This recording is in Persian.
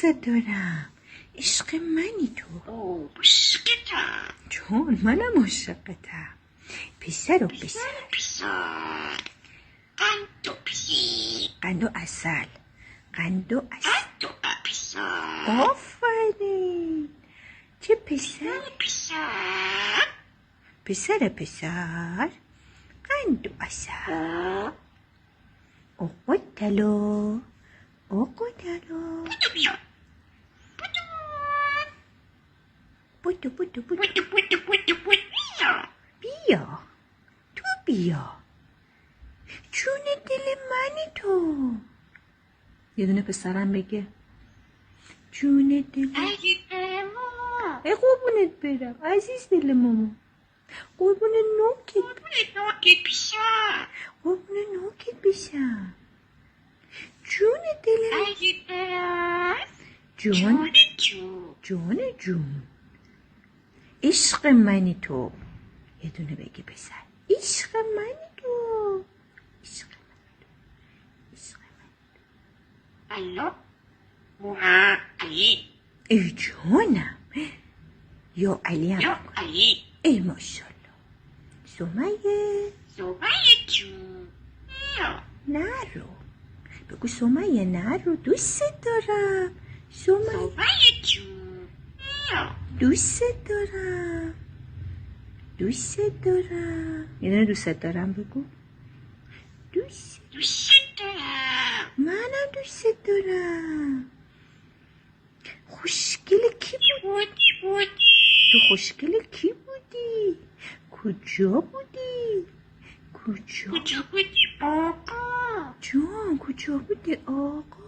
دوست دارم. عشق منی تو. عاشقتم. جون منم عاشقتم. پسر و پسر. قند و پسر. قند و عسل. قند و عسل. قند و پسر. آفرین. چه پسر؟ پسر. پسر پسر. قند و عسل. آقا دلو. آقا دلو. بودو بیا. بودو بودو بودو. بودو بودو بودو بودو بیا. بیا. تو بیا. جون دل منی تو. یه دونه پسرم بگه جون دل. عزیز ماما. ای قربونت برم عزیز دل ماما. قربون نوکت. نوکت پسر. قربون نوکت بشم. جون دل. عزیز دلم. جون جون. جون جون. عشق منی تو. یه دونه بگه پسر عشق منی تو. عشق منی تو. عشق منی تو. الله. موها علی. ای جانم. یا علی هم یا بکن. علی. ای ماشالله. سمیه سمیه جون. بیا. نرو. بگو سمیه نرو دوست دارم. سمیه سمیه جون. بیا. دوست دارم. دوست دارم. یه دونه دوست دارم بگو. دوست دارم. منم دوست دارم. خوشگل کی بود؟ تو خوشگل کی بودی؟ کجا بودی؟ کجا بودی بابا؟ جان کجا بودی آقا؟